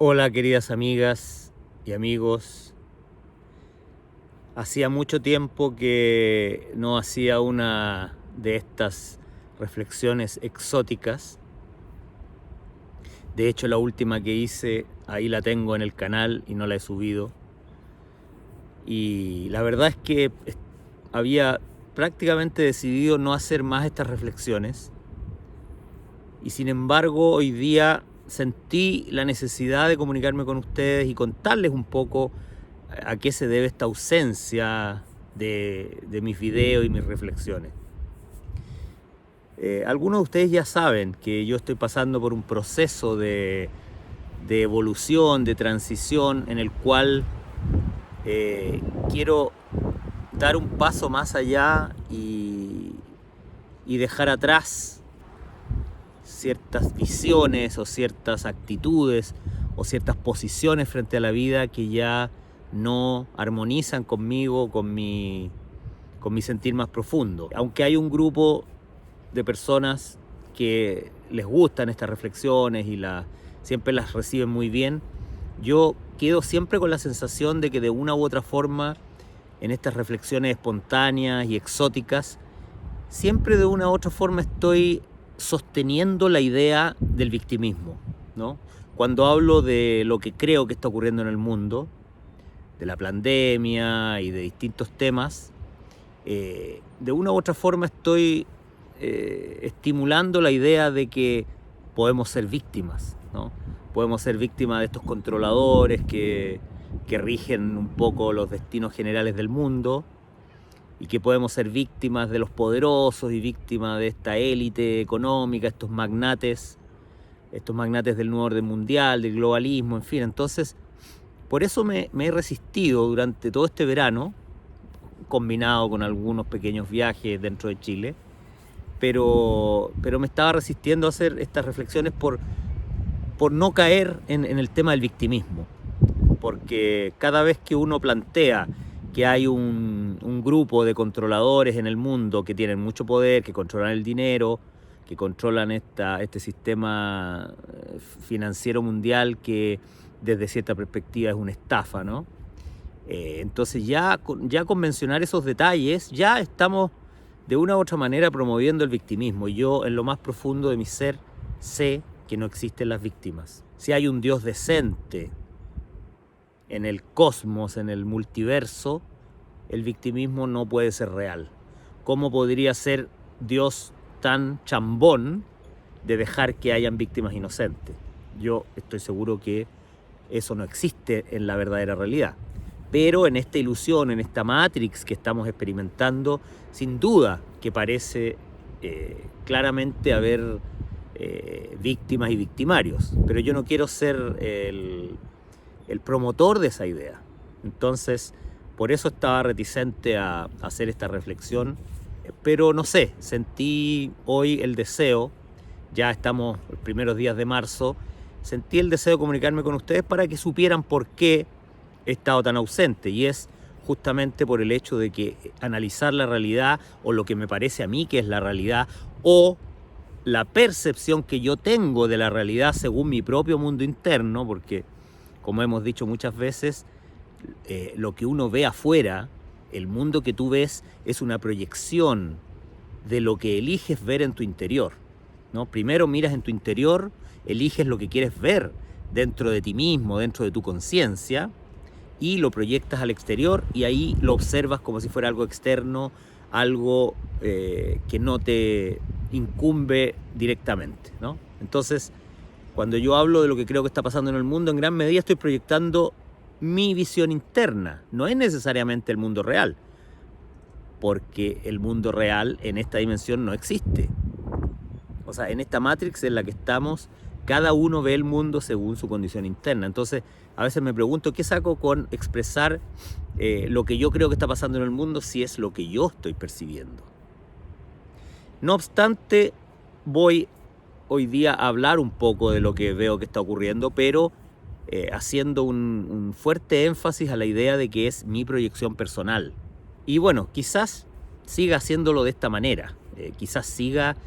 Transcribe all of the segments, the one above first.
Hola queridas amigas y amigos, hacía mucho tiempo que no hacía una de estas reflexiones exóticas. De hecho, la última que hice, ahí la tengo en el canal y no la he subido. Y la verdad es que había prácticamente decidido no hacer más estas reflexiones. Y sin embargo, hoy día sentí la necesidad de comunicarme con ustedes y contarles un poco a qué se debe esta ausencia de mis videos y mis reflexiones. Algunos de ustedes ya saben que yo estoy pasando por un proceso de evolución, de transición, en el cual quiero dar un paso más allá y dejar atrás ciertas visiones o ciertas actitudes o ciertas posiciones frente a la vida que ya no armonizan conmigo, con mi sentir más profundo. Aunque hay un grupo de personas que les gustan estas reflexiones y siempre las reciben muy bien, yo quedo siempre con la sensación de que de una u otra forma en estas reflexiones espontáneas y exóticas, siempre de una u otra forma estoy sosteniendo la idea del victimismo, ¿no? Cuando hablo de lo que creo que está ocurriendo en el mundo, de la pandemia y de distintos temas, de una u otra forma estoy estimulando la idea de que podemos ser víctimas, ¿no? Podemos ser víctimas de estos controladores que rigen un poco los destinos generales del mundo, y que podemos ser víctimas de los poderosos y víctimas de esta élite económica, estos magnates del nuevo orden mundial, del globalismo, en fin. Entonces, por eso me he resistido durante todo este verano, combinado con algunos pequeños viajes dentro de Chile, pero me estaba resistiendo a hacer estas reflexiones por no caer en el tema del victimismo, porque cada vez que uno plantea que hay un grupo de controladores en el mundo que tienen mucho poder, que controlan el dinero, que controlan este sistema financiero mundial que desde cierta perspectiva es una estafa, ¿no? Entonces ya con mencionar esos detalles, ya estamos de una u otra manera promoviendo el victimismo. Y yo en lo más profundo de mi ser sé que no existen las víctimas. Si hay un Dios decente en el cosmos, en el multiverso, el victimismo no puede ser real. ¿Cómo podría ser Dios tan chambón de dejar que hayan víctimas inocentes? Yo estoy seguro que eso no existe en la verdadera realidad. Pero en esta ilusión, en esta Matrix que estamos experimentando, sin duda que parece claramente haber víctimas y victimarios. Pero yo no quiero ser el promotor de esa idea. Entonces, por eso estaba reticente a hacer esta reflexión. Pero no sé, sentí hoy el deseo, ya estamos los primeros días de marzo, sentí el deseo de comunicarme con ustedes para que supieran por qué he estado tan ausente. Y es justamente por el hecho de que analizar la realidad, o lo que me parece a mí que es la realidad, o la percepción que yo tengo de la realidad según mi propio mundo interno, porque como hemos dicho muchas veces, lo que uno ve afuera, el mundo que tú ves, es una proyección de lo que eliges ver en tu interior, ¿no? Primero miras en tu interior, eliges lo que quieres ver dentro de ti mismo, dentro de tu conciencia, y lo proyectas al exterior, y ahí lo observas como si fuera algo externo, algo que no te incumbe directamente, ¿no? Entonces, cuando yo hablo de lo que creo que está pasando en el mundo, en gran medida estoy proyectando mi visión interna. No es necesariamente el mundo real, porque el mundo real en esta dimensión no existe. O sea, en esta Matrix en la que estamos, cada uno ve el mundo según su condición interna. Entonces, a veces me pregunto, ¿qué saco con expresar lo que yo creo que está pasando en el mundo si es lo que yo estoy percibiendo? No obstante, voy hoy día a hablar un poco de lo que veo que está ocurriendo, pero haciendo un fuerte énfasis a la idea de que es mi proyección personal. Y bueno, quizás siga haciéndolo de esta manera, quizás siga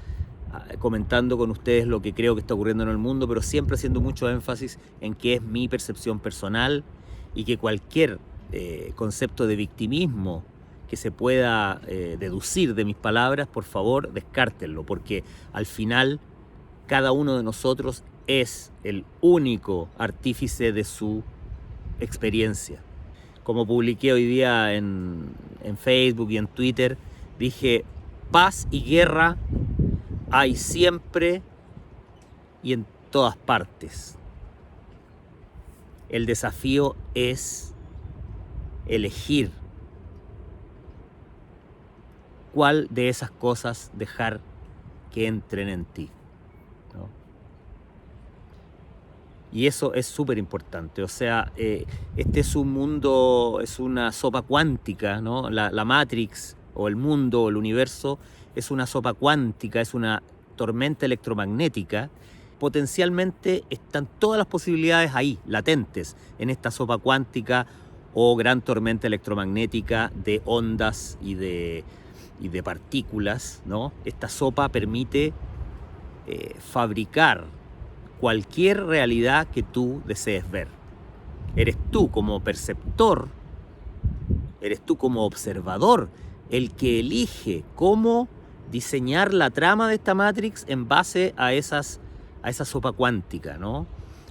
comentando con ustedes lo que creo que está ocurriendo en el mundo, pero siempre haciendo mucho énfasis en que es mi percepción personal y que cualquier concepto de victimismo que se pueda deducir de mis palabras, por favor, descártenlo, porque al final cada uno de nosotros es el único artífice de su experiencia. Como publiqué hoy día en Facebook y en Twitter, dije, paz y guerra hay siempre y en todas partes. El desafío es elegir cuál de esas cosas dejar que entren en ti, ¿no? Y eso es súper importante. O sea, este es un mundo, es una sopa cuántica, ¿no? La Matrix o el mundo o el universo es una sopa cuántica, es una tormenta electromagnética. Potencialmente están todas las posibilidades ahí, latentes, en esta sopa cuántica o gran tormenta electromagnética de ondas y de partículas, ¿no? Esta sopa permite fabricar cualquier realidad que tú desees ver. Eres tú como perceptor, eres tú como observador, el que elige cómo diseñar la trama de esta Matrix en base a esa sopa cuántica, ¿no?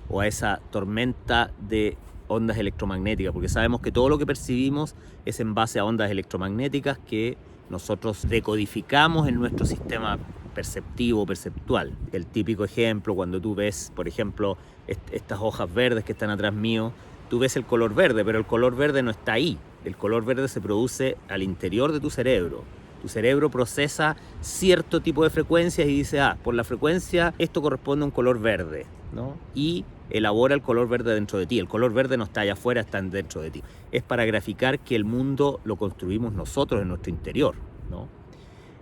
O a esa tormenta de ondas electromagnéticas, porque sabemos que todo lo que percibimos es en base a ondas electromagnéticas que nosotros decodificamos en nuestro sistema perceptivo, perceptual. El típico ejemplo, cuando tú ves, por ejemplo, estas hojas verdes que están atrás mío, tú ves el color verde, pero el color verde no está ahí. El color verde se produce al interior de tu cerebro. Tu cerebro procesa cierto tipo de frecuencias y dice, por la frecuencia esto corresponde a un color verde, ¿no? Y elabora el color verde dentro de ti. El color verde no está allá afuera, está dentro de ti. Es para graficar que el mundo lo construimos nosotros en nuestro interior, ¿no?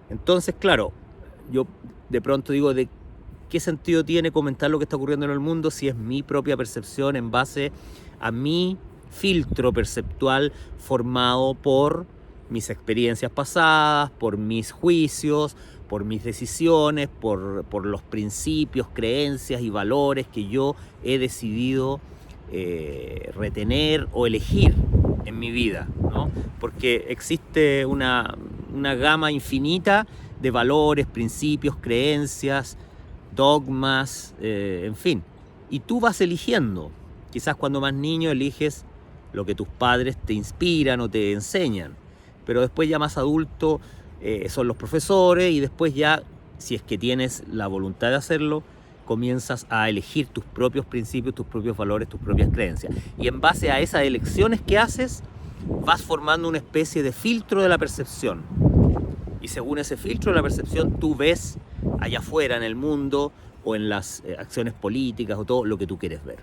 Entonces, claro, yo de pronto digo, ¿de qué sentido tiene comentar lo que está ocurriendo en el mundo si es mi propia percepción en base a mi filtro perceptual formado por mis experiencias pasadas, por mis juicios, por mis decisiones, por los principios, creencias y valores que yo he decidido retener o elegir en mi vida, ¿no? Porque existe una gama infinita de valores, principios, creencias, dogmas, en fin. Y tú vas eligiendo. Quizás cuando más niño eliges lo que tus padres te inspiran o te enseñan. Pero después ya más adulto son los profesores y después ya, si es que tienes la voluntad de hacerlo, comienzas a elegir tus propios principios, tus propios valores, tus propias creencias. Y en base a esas elecciones que haces, vas formando una especie de filtro de la percepción. Y según ese filtro de la percepción, tú ves allá afuera en el mundo o en las acciones políticas o todo lo que tú quieres ver.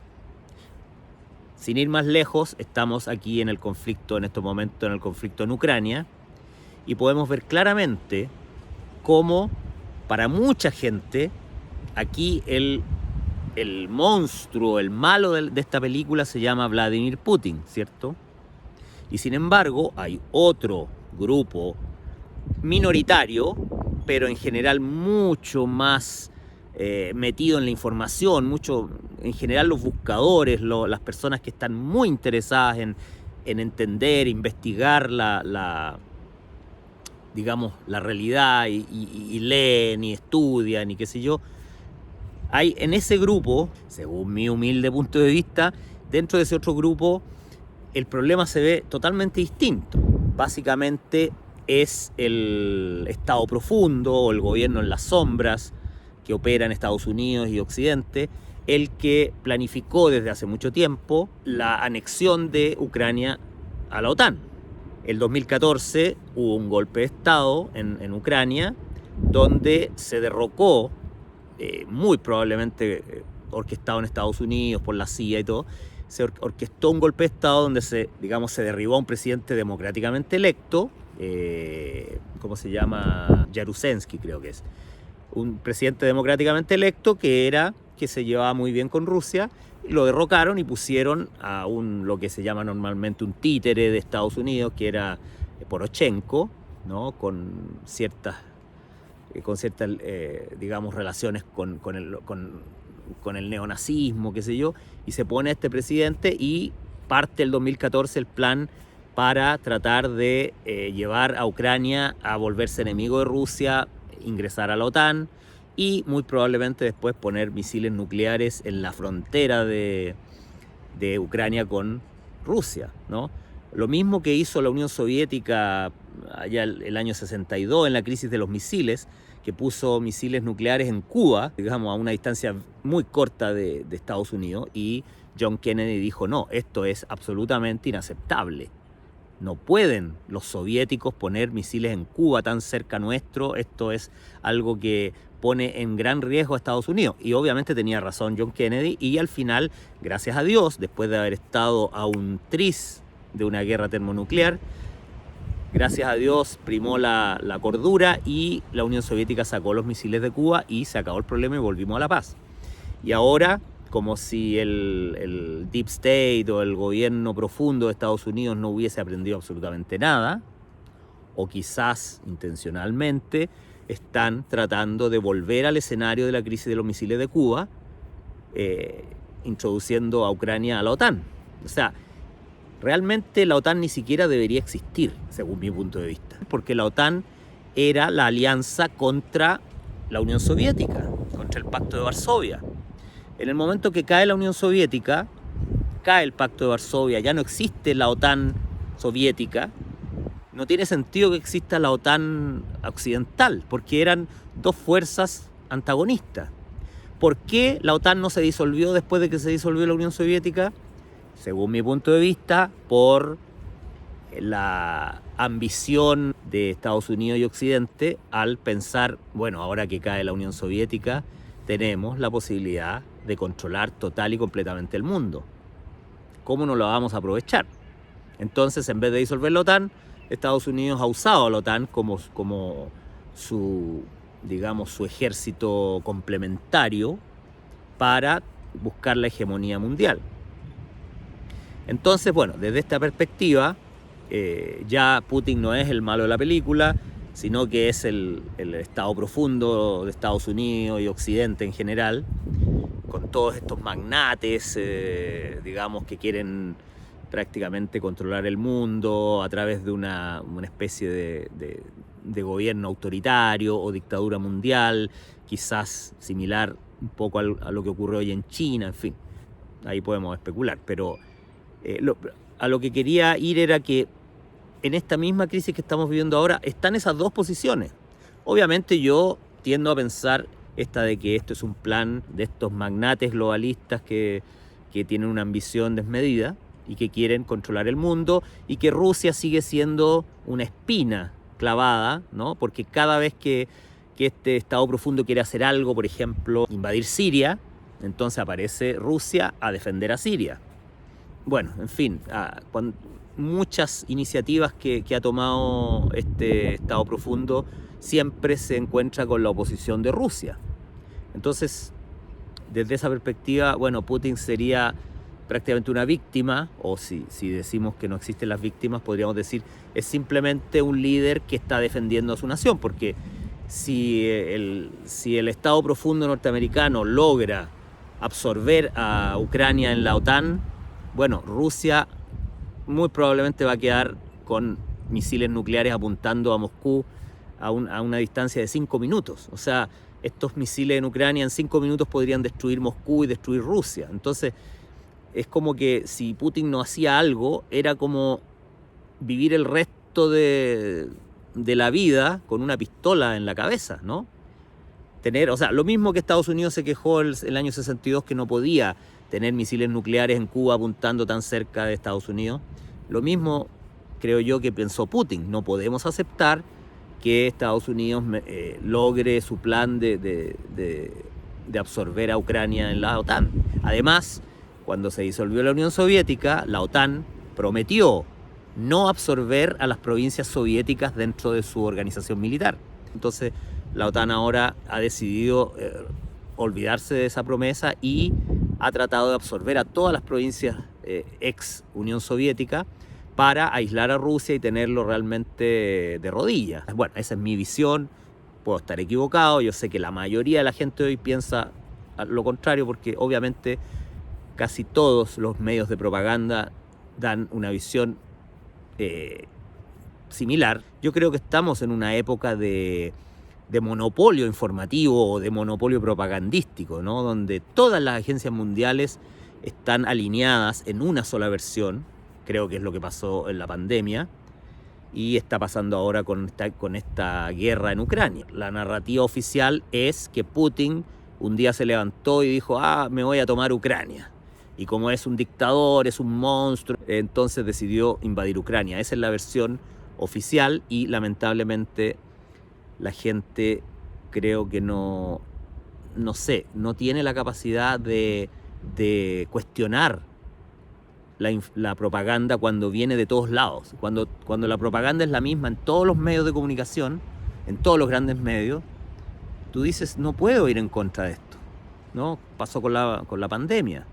Sin ir más lejos, estamos aquí en el conflicto, en estos momentos en el conflicto en Ucrania, y podemos ver claramente cómo para mucha gente aquí el monstruo, el malo de esta película se llama Vladimir Putin, ¿cierto? Y sin embargo hay otro grupo minoritario, pero en general mucho más metido en la información, mucho, en general los buscadores, las personas que están muy interesadas en entender, investigar digamos, la realidad y leen y estudian y qué sé yo. Hay en ese grupo, según mi humilde punto de vista, dentro de ese otro grupo, el problema se ve totalmente distinto. Básicamente es el Estado profundo o el gobierno en las sombras que opera en Estados Unidos y Occidente, el que planificó desde hace mucho tiempo la anexión de Ucrania a la OTAN. El 2014 hubo un golpe de Estado en Ucrania donde se derrocó, muy probablemente orquestado en Estados Unidos por la CIA y todo, se orquestó un golpe de Estado donde se derribó a un presidente democráticamente electo, ¿cómo se llama? Jaruzelski creo que es. Un presidente democráticamente electo que se llevaba muy bien con Rusia, y lo derrocaron y pusieron a lo que se llama normalmente un títere de Estados Unidos, que era Poroshenko, ¿no? Con ciertas con ciertas, digamos, relaciones con el neonazismo, qué sé yo, y se pone a este presidente y parte el 2014 el plan para tratar de llevar a Ucrania a volverse enemigo de Rusia, ingresar a la OTAN y muy probablemente después poner misiles nucleares en la frontera de Ucrania con Rusia, ¿no? Lo mismo que hizo la Unión Soviética allá el año 62 en la crisis de los misiles, que puso misiles nucleares en Cuba, digamos, a una distancia muy corta de Estados Unidos, y John Kennedy dijo, no, esto es absolutamente inaceptable. No pueden los soviéticos poner misiles en Cuba tan cerca nuestro, esto es algo que pone en gran riesgo a Estados Unidos. Y obviamente tenía razón John Kennedy, y al final, gracias a Dios, después de haber estado a un tris de una guerra termonuclear, gracias a Dios primó la cordura y la Unión Soviética sacó los misiles de Cuba y se acabó el problema y volvimos a la paz. Y ahora, como si el Deep State o el gobierno profundo de Estados Unidos no hubiese aprendido absolutamente nada, o quizás intencionalmente, están tratando de volver al escenario de la crisis de los misiles de Cuba, introduciendo a Ucrania a la OTAN. O sea, realmente la OTAN ni siquiera debería existir, según mi punto de vista, porque la OTAN era la alianza contra la Unión Soviética, contra el Pacto de Varsovia. En el momento que cae la Unión Soviética, cae el Pacto de Varsovia, ya no existe la OTAN soviética, no tiene sentido que exista la OTAN occidental, porque eran dos fuerzas antagonistas. ¿Por qué la OTAN no se disolvió después de que se disolvió la Unión Soviética? Según mi punto de vista, por la ambición de Estados Unidos y Occidente al pensar, bueno, ahora que cae la Unión Soviética, tenemos la posibilidad de controlar total y completamente el mundo. ¿Cómo no lo vamos a aprovechar? Entonces, en vez de disolver la OTAN, Estados Unidos ha usado a la OTAN como su, digamos, su ejército complementario para buscar la hegemonía mundial. Entonces, bueno, desde esta perspectiva, ya Putin no es el malo de la película, sino que es el Estado profundo de Estados Unidos y Occidente en general, con todos estos magnates, digamos, que quieren prácticamente controlar el mundo a través de una especie de gobierno autoritario o dictadura mundial, quizás similar un poco a lo que ocurre hoy en China, en fin, ahí podemos especular, pero a lo que quería ir era que en esta misma crisis que estamos viviendo ahora están esas dos posiciones. Obviamente yo tiendo a pensar esta de que esto es un plan de estos magnates globalistas que tienen una ambición desmedida y que quieren controlar el mundo, y que Rusia sigue siendo una espina clavada, ¿no? Porque cada vez que este Estado profundo quiere hacer algo, por ejemplo, invadir Siria, entonces aparece Rusia a defender a Siria. Bueno, en fin, muchas iniciativas que ha tomado este Estado profundo siempre se encuentra con la oposición de Rusia. Entonces, desde esa perspectiva, bueno, Putin sería prácticamente una víctima, o si decimos que no existen las víctimas, podríamos decir es simplemente un líder que está defendiendo a su nación, porque si el Estado profundo norteamericano logra absorber a Ucrania en la OTAN, bueno, Rusia muy probablemente va a quedar con misiles nucleares apuntando a Moscú a una distancia de 5 minutos. O sea, estos misiles en Ucrania en 5 minutos podrían destruir Moscú y destruir Rusia. Entonces, es como que si Putin no hacía algo, era como vivir el resto de la vida con una pistola en la cabeza, ¿no? O sea, lo mismo que Estados Unidos se quejó el año 62 que no podía tener misiles nucleares en Cuba apuntando tan cerca de Estados Unidos. Lo mismo creo yo que pensó Putin. No podemos aceptar que Estados Unidos logre su plan de absorber a Ucrania en la OTAN. Además, cuando se disolvió la Unión Soviética, la OTAN prometió no absorber a las provincias soviéticas dentro de su organización militar. Entonces, la OTAN ahora ha decidido olvidarse de esa promesa y ha tratado de absorber a todas las provincias ex Unión Soviética para aislar a Rusia y tenerlo realmente de rodillas. Bueno, esa es mi visión. puedo estar equivocado, yo sé que la mayoría de la gente hoy piensa lo contrario, porque obviamente casi todos los medios de propaganda dan una visión similar. Yo creo que estamos en una época de monopolio informativo o de monopolio propagandístico, ¿no? Donde todas las agencias mundiales están alineadas en una sola versión. Creo que es lo que pasó en la pandemia y está pasando ahora con esta guerra en Ucrania. La narrativa oficial es que Putin un día se levantó y dijo: me voy a tomar Ucrania. Y como es un dictador, es un monstruo, entonces decidió invadir Ucrania. Esa es la versión oficial y lamentablemente la gente, creo que no tiene la capacidad de cuestionar la propaganda cuando viene de todos lados. Cuando la propaganda es la misma en todos los medios de comunicación, en todos los grandes medios, tú dices: no puedo ir en contra de esto, ¿no? Pasó con la pandemia.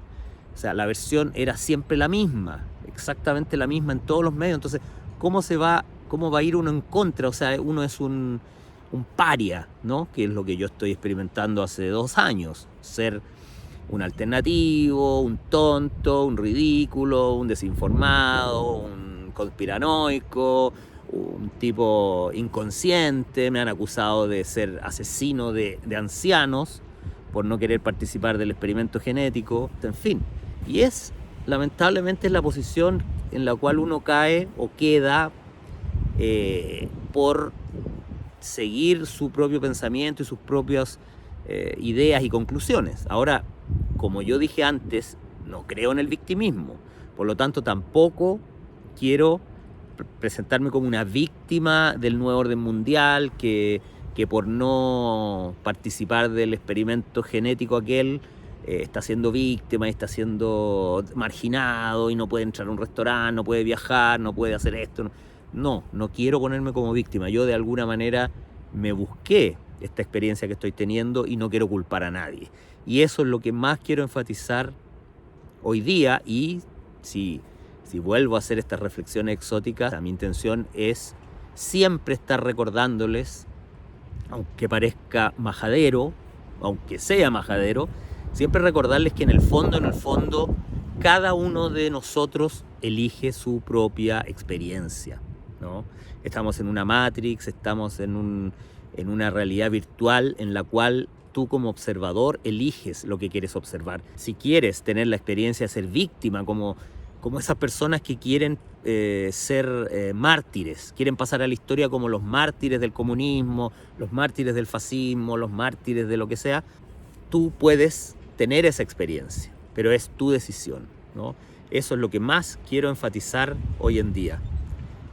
O sea, la versión era siempre la misma, exactamente la misma en todos los medios. Entonces, ¿cómo va a ir uno en contra? O sea, uno es un paria, ¿no? Que es lo que yo estoy experimentando hace 2 años. Ser un alternativo, un tonto, un ridículo, un desinformado, un conspiranoico, un tipo inconsciente. Me han acusado de ser asesino de ancianos por no querer participar del experimento genético, en fin. Y lamentablemente es la posición en la cual uno cae o queda por seguir su propio pensamiento y sus propias ideas y conclusiones. Ahora, como yo dije antes, no creo en el victimismo, por lo tanto tampoco quiero presentarme como una víctima del nuevo orden mundial que por no participar del experimento genético aquel está siendo víctima y está siendo marginado y no puede entrar a un restaurante, no puede viajar, no puede hacer esto. No quiero ponerme como víctima. Yo de alguna manera me busqué esta experiencia que estoy teniendo y no quiero culpar a nadie. Y eso es lo que más quiero enfatizar hoy día. Y si vuelvo a hacer estas reflexiones exóticas, mi intención es siempre estar recordándoles, aunque parezca majadero, aunque sea majadero, siempre recordarles que en el fondo, cada uno de nosotros elige su propia experiencia, ¿no? Estamos en una Matrix, estamos en una realidad virtual en la cual tú como observador eliges lo que quieres observar. Si quieres tener la experiencia de ser víctima, como esas personas que quieren ser mártires, quieren pasar a la historia como los mártires del comunismo, los mártires del fascismo, los mártires de lo que sea, tú puedes tener esa experiencia, pero es tu decisión, ¿no? Eso es lo que más quiero enfatizar hoy en día,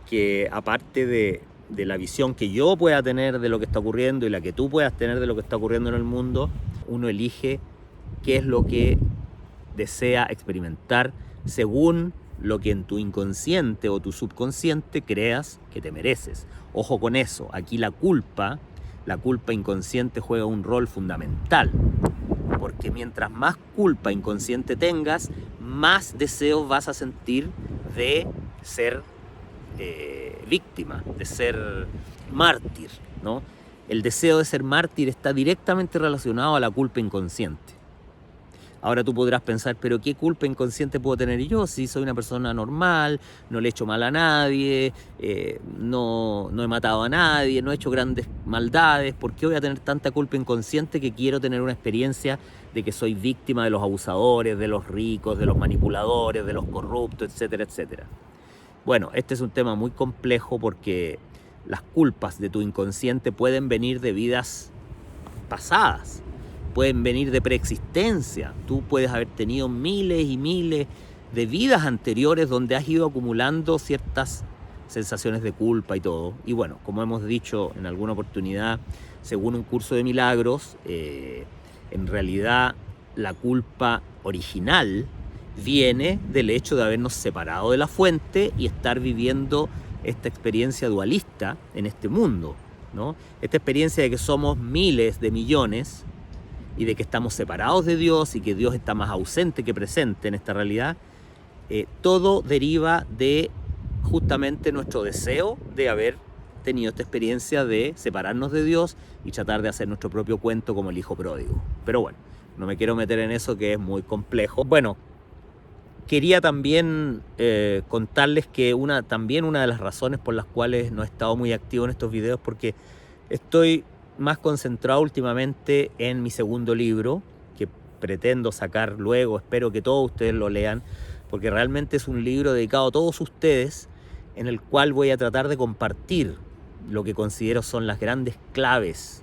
que aparte de la visión que yo pueda tener de lo que está ocurriendo y la que tú puedas tener de lo que está ocurriendo en el mundo, uno elige qué es lo que desea experimentar según lo que en tu inconsciente o tu subconsciente creas que te mereces. Ojo con eso, aquí la culpa inconsciente juega un rol fundamental, porque mientras más culpa inconsciente tengas, más deseos vas a sentir de ser víctima, de ser mártir, ¿no? El deseo de ser mártir está directamente relacionado a la culpa inconsciente. Ahora tú podrás pensar: pero ¿qué culpa inconsciente puedo tener yo si soy una persona normal, no le he hecho mal a nadie, no he matado a nadie, no he hecho grandes maldades? ¿Por qué voy a tener tanta culpa inconsciente que quiero tener una experiencia de que soy víctima de los abusadores, de los ricos, de los manipuladores, de los corruptos, etcétera, etcétera? Bueno, este es un tema muy complejo porque las culpas de tu inconsciente pueden venir de vidas pasadas, pueden venir de preexistencia. Tú puedes haber tenido miles y miles de vidas anteriores donde has ido acumulando ciertas sensaciones de culpa y todo. Y bueno, como hemos dicho en alguna oportunidad, según un curso de milagros, en realidad la culpa original viene del hecho de habernos separado de la fuente y estar viviendo esta experiencia dualista en este mundo, ¿no? Esta experiencia de que somos miles de millones y de que estamos separados de Dios y que Dios está más ausente que presente en esta realidad. Todo deriva de justamente nuestro deseo de haber tenido esta experiencia de separarnos de Dios y tratar de hacer nuestro propio cuento como el hijo pródigo. Pero bueno, no me quiero meter en eso, que es muy complejo. Bueno, quería también contarles que también una de las razones por las cuales no he estado muy activo en estos videos, porque estoy más concentrado últimamente en mi segundo libro, que pretendo sacar luego. Espero que todos ustedes lo lean, porque realmente es un libro dedicado a todos ustedes, en el cual voy a tratar de compartir lo que considero son las grandes claves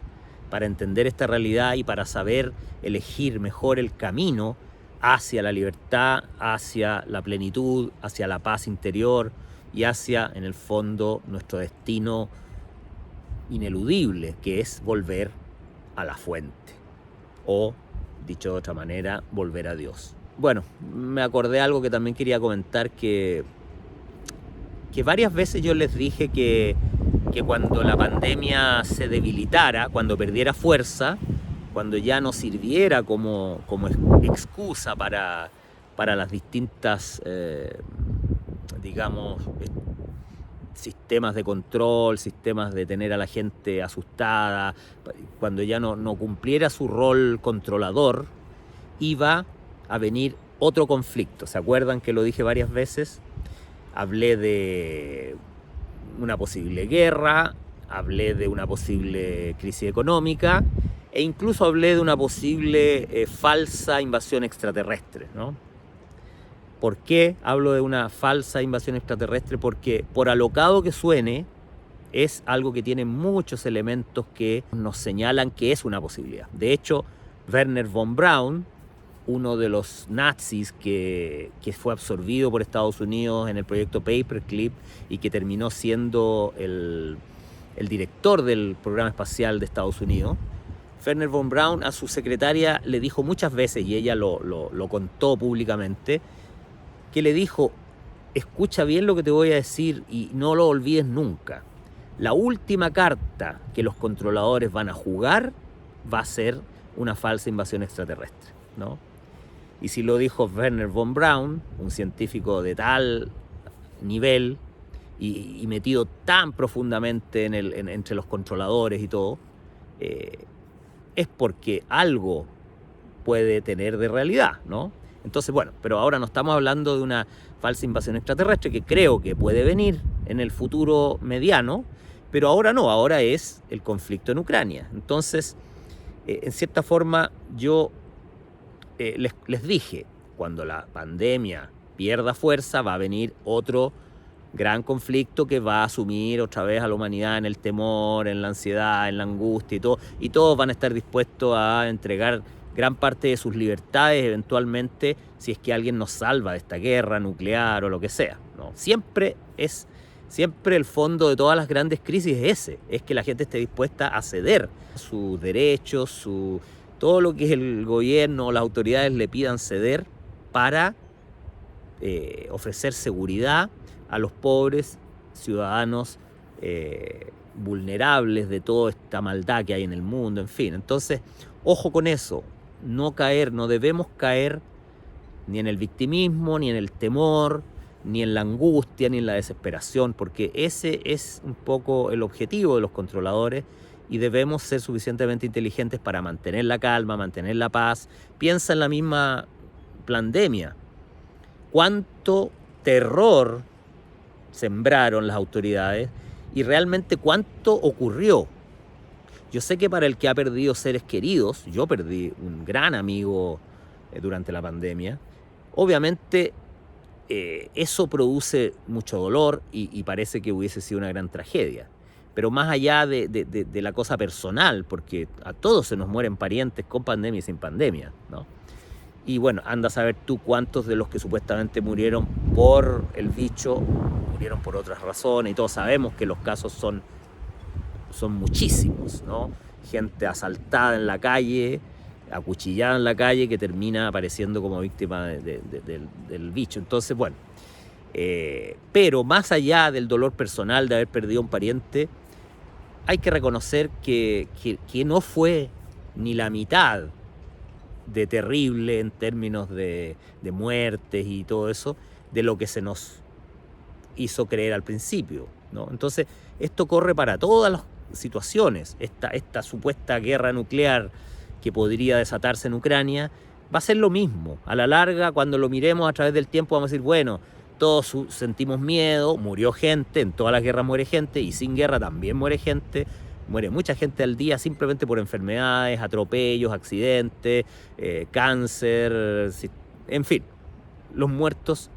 para entender esta realidad y para saber elegir mejor el camino hacia la libertad, hacia la plenitud, hacia la paz interior y hacia, en el fondo, nuestro destino ineludible, que es volver a la fuente, o, dicho de otra manera, volver a Dios. Bueno, me acordé algo que también quería comentar, que varias veces yo les dije que cuando la pandemia se debilitara, cuando perdiera fuerza, cuando ya no sirviera como excusa para las distintas, digamos, sistemas de control, sistemas de tener a la gente asustada, cuando ya no cumpliera su rol controlador, iba a venir otro conflicto. ¿Se acuerdan que lo dije varias veces? Hablé de una posible guerra, hablé de una posible crisis económica e incluso hablé de una posible falsa invasión extraterrestre, ¿no? ¿Por qué hablo de una falsa invasión extraterrestre? Porque, por alocado que suene, es algo que tiene muchos elementos que nos señalan que es una posibilidad. De hecho, Wernher von Braun, uno de los nazis que fue absorbido por Estados Unidos en el proyecto Paperclip y que terminó siendo el director del programa espacial de Estados Unidos, Wernher von Braun a su secretaria le dijo muchas veces, y ella lo contó públicamente, que le dijo: escucha bien lo que te voy a decir y no lo olvides nunca. La última carta que los controladores van a jugar va a ser una falsa invasión extraterrestre, ¿no? Y si lo dijo Wernher von Braun, un científico de tal nivel y metido tan profundamente entre los controladores y todo, es porque algo puede tener de realidad, ¿no? Entonces, bueno, pero ahora no estamos hablando de una falsa invasión extraterrestre, que creo que puede venir en el futuro mediano, pero ahora no, ahora es el conflicto en Ucrania. Entonces, en cierta forma, yo les dije, cuando la pandemia pierda fuerza, va a venir otro gran conflicto que va a asumir otra vez a la humanidad en el temor, en la ansiedad, en la angustia y todos van a estar dispuestos a entregar gran parte de sus libertades eventualmente, si es que alguien nos salva de esta guerra nuclear o lo que sea, ¿no? Siempre el fondo de todas las grandes crisis es ese, es que la gente esté dispuesta a ceder sus derechos, todo lo que el gobierno o las autoridades le pidan ceder para ofrecer seguridad a los pobres ciudadanos vulnerables de toda esta maldad que hay en el mundo, en fin. Entonces, ojo con eso, no debemos caer ni en el victimismo, ni en el temor, ni en la angustia, ni en la desesperación, porque ese es un poco el objetivo de los controladores, y debemos ser suficientemente inteligentes para mantener la calma, mantener la paz. Piensa en la misma pandemia. ¿Cuánto terror sembraron las autoridades y realmente cuánto ocurrió? Yo sé que para el que ha perdido seres queridos, yo perdí un gran amigo durante la pandemia, obviamente eso produce mucho dolor y parece que hubiese sido una gran tragedia. Pero más allá de la cosa personal, porque a todos se nos mueren parientes con pandemia y sin pandemia, ¿no? Y bueno, anda a saber tú cuántos de los que supuestamente murieron por el bicho murieron por otras razones, y todos sabemos que los casos son muchísimos, ¿no? Gente asaltada en la calle, acuchillada en la calle, que termina apareciendo como víctima del bicho. Entonces, bueno, pero más allá del dolor personal de haber perdido a un pariente, hay que reconocer que no fue ni la mitad de terrible en términos de muertes y todo eso, de lo que se nos hizo creer al principio, ¿no? Entonces, Esto corre para todas las situaciones. Esta supuesta guerra nuclear que podría desatarse en Ucrania va a ser lo mismo. A la larga, cuando lo miremos a través del tiempo, vamos a decir, bueno, todos sentimos miedo, murió gente, en todas las guerras muere gente, y sin guerra también muere gente. Muere mucha gente al día simplemente por enfermedades, atropellos, accidentes, cáncer, en fin. Los muertos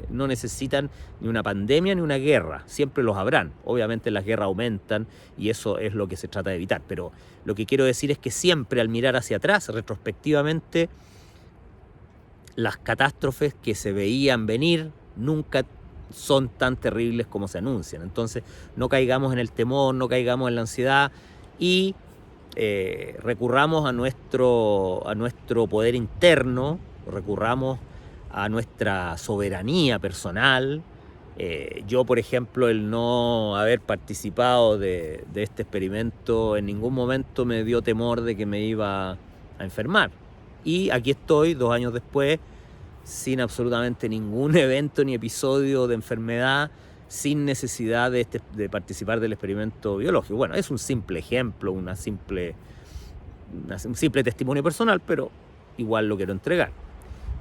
no necesitan ni una pandemia ni una guerra, siempre los habrán. Obviamente las guerras aumentan y eso es lo que se trata de evitar, pero lo que quiero decir es que siempre al mirar hacia atrás, retrospectivamente, las catástrofes que se veían venir nunca son tan terribles como se anuncian. Entonces no caigamos en el temor, no caigamos en la ansiedad y recurramos a nuestro poder interno, recurramos a nuestra soberanía personal. Yo, por ejemplo, el no haber participado de este experimento en ningún momento me dio temor de que me iba a enfermar. Y aquí estoy, 2 años después, sin absolutamente ningún evento ni episodio de enfermedad, sin necesidad de participar del experimento biológico. Bueno, es un simple ejemplo, un simple testimonio personal, pero igual lo quiero entregar.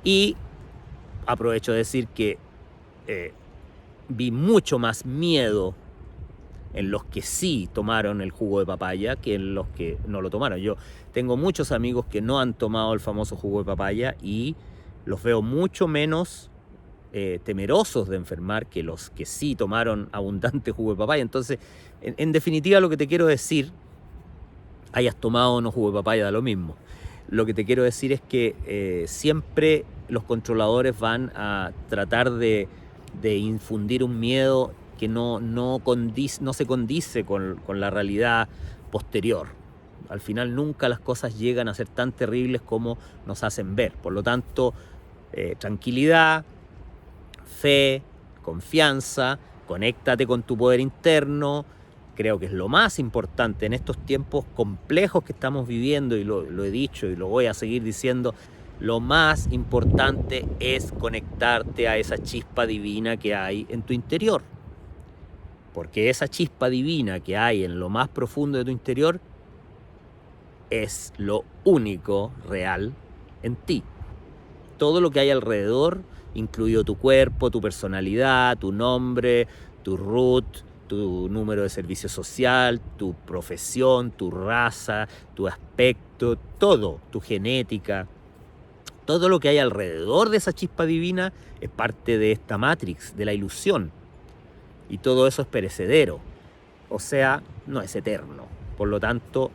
Y aprovecho de decir que vi mucho más miedo en los que sí tomaron el jugo de papaya que en los que no lo tomaron. Yo tengo muchos amigos que no han tomado el famoso jugo de papaya y los veo mucho menos temerosos de enfermar que los que sí tomaron abundante jugo de papaya. Entonces, en definitiva, lo que te quiero decir, hayas tomado o no jugo de papaya, da lo mismo. Lo que te quiero decir es que siempre los controladores van a tratar de infundir un miedo que no se condice con la realidad posterior. Al final nunca las cosas llegan a ser tan terribles como nos hacen ver. Por lo tanto, tranquilidad, fe, confianza, conéctate con tu poder interno. Creo que es lo más importante en estos tiempos complejos que estamos viviendo, y lo he dicho y lo voy a seguir diciendo. Lo más importante es conectarte a esa chispa divina que hay en tu interior. Porque esa chispa divina que hay en lo más profundo de tu interior es lo único real en ti. Todo lo que hay alrededor, incluido tu cuerpo, tu personalidad, tu nombre, tu root, tu número de servicio social, tu profesión, tu raza, tu aspecto, todo, tu genética, todo lo que hay alrededor de esa chispa divina es parte de esta matrix, de la ilusión. Y todo eso es perecedero, o sea, no es eterno. Por lo tanto,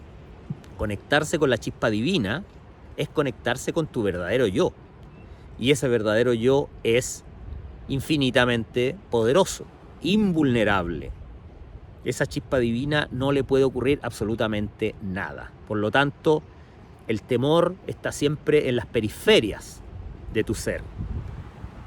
conectarse con la chispa divina es conectarse con tu verdadero yo. Y ese verdadero yo es infinitamente poderoso, invulnerable. Esa chispa divina no le puede ocurrir absolutamente nada. Por lo tanto, el temor está siempre en las periferias de tu ser.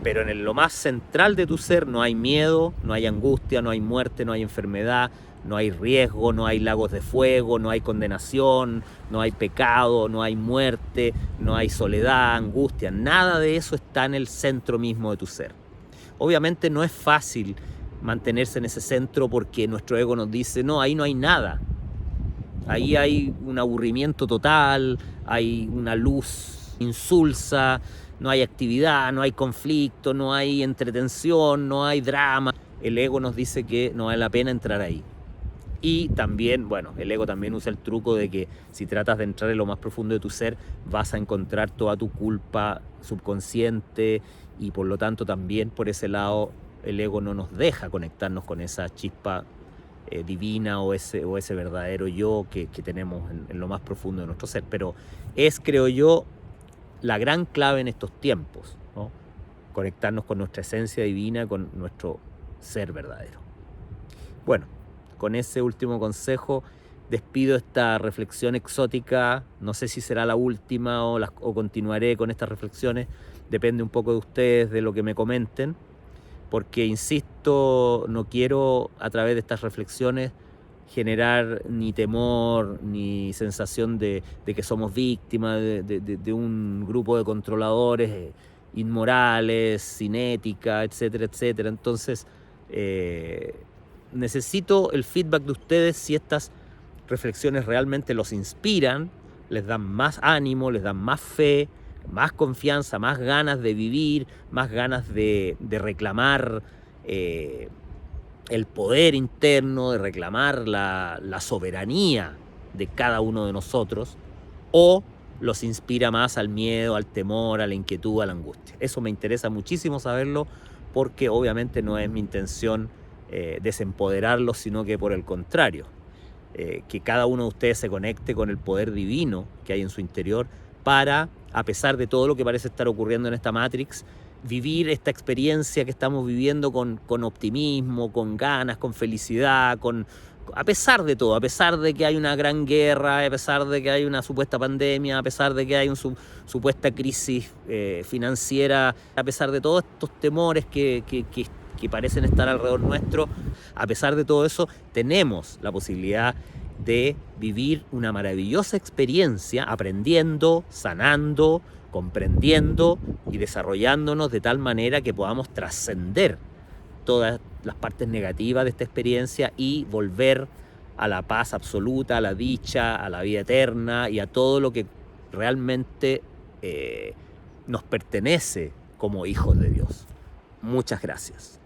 Pero en lo más central de tu ser no hay miedo, no hay angustia, no hay muerte, no hay enfermedad, no hay riesgo, no hay lagos de fuego, no hay condenación, no hay pecado, no hay muerte, no hay soledad, angustia. Nada de eso está en el centro mismo de tu ser. Obviamente no es fácil mantenerse en ese centro porque nuestro ego nos dice, no, ahí no hay nada. Ahí hay un aburrimiento total, hay una luz insulsa, no hay actividad, no hay conflicto, no hay entretención, no hay drama. El ego nos dice que no vale la pena entrar ahí. Y también, bueno, el ego también usa el truco de que si tratas de entrar en lo más profundo de tu ser, vas a encontrar toda tu culpa subconsciente y por lo tanto también por ese lado el ego no nos deja conectarnos con esa chispa divina o ese verdadero yo que tenemos en lo más profundo de nuestro ser. Pero es, creo yo, la gran clave en estos tiempos, ¿no? Conectarnos con nuestra esencia divina, con nuestro ser verdadero. Bueno, con ese último consejo despido esta reflexión exótica. No sé si será la última o continuaré con estas reflexiones. Depende un poco de ustedes, de lo que me comenten. Porque, insisto, no quiero a través de estas reflexiones generar ni temor ni sensación de que somos víctimas de un grupo de controladores inmorales, sin ética, etcétera, etcétera. Entonces, necesito el feedback de ustedes si estas reflexiones realmente los inspiran, les dan más ánimo, les dan más fe, más confianza, más ganas de vivir, más ganas de reclamar el poder interno, de reclamar la soberanía de cada uno de nosotros, o los inspira más al miedo, al temor, a la inquietud, a la angustia. Eso me interesa muchísimo saberlo, porque obviamente no es mi intención desempoderarlos, sino que por el contrario, que cada uno de ustedes se conecte con el poder divino que hay en su interior para, a pesar de todo lo que parece estar ocurriendo en esta Matrix, vivir esta experiencia que estamos viviendo con optimismo, con ganas, con felicidad, a pesar de todo, a pesar de que hay una gran guerra, a pesar de que hay una supuesta pandemia, a pesar de que hay una supuesta crisis financiera, a pesar de todos estos temores que parecen estar alrededor nuestro, a pesar de todo eso, tenemos la posibilidad de vivir una maravillosa experiencia aprendiendo, sanando, comprendiendo y desarrollándonos de tal manera que podamos trascender todas las partes negativas de esta experiencia y volver a la paz absoluta, a la dicha, a la vida eterna y a todo lo que realmente nos pertenece como hijos de Dios. Muchas gracias.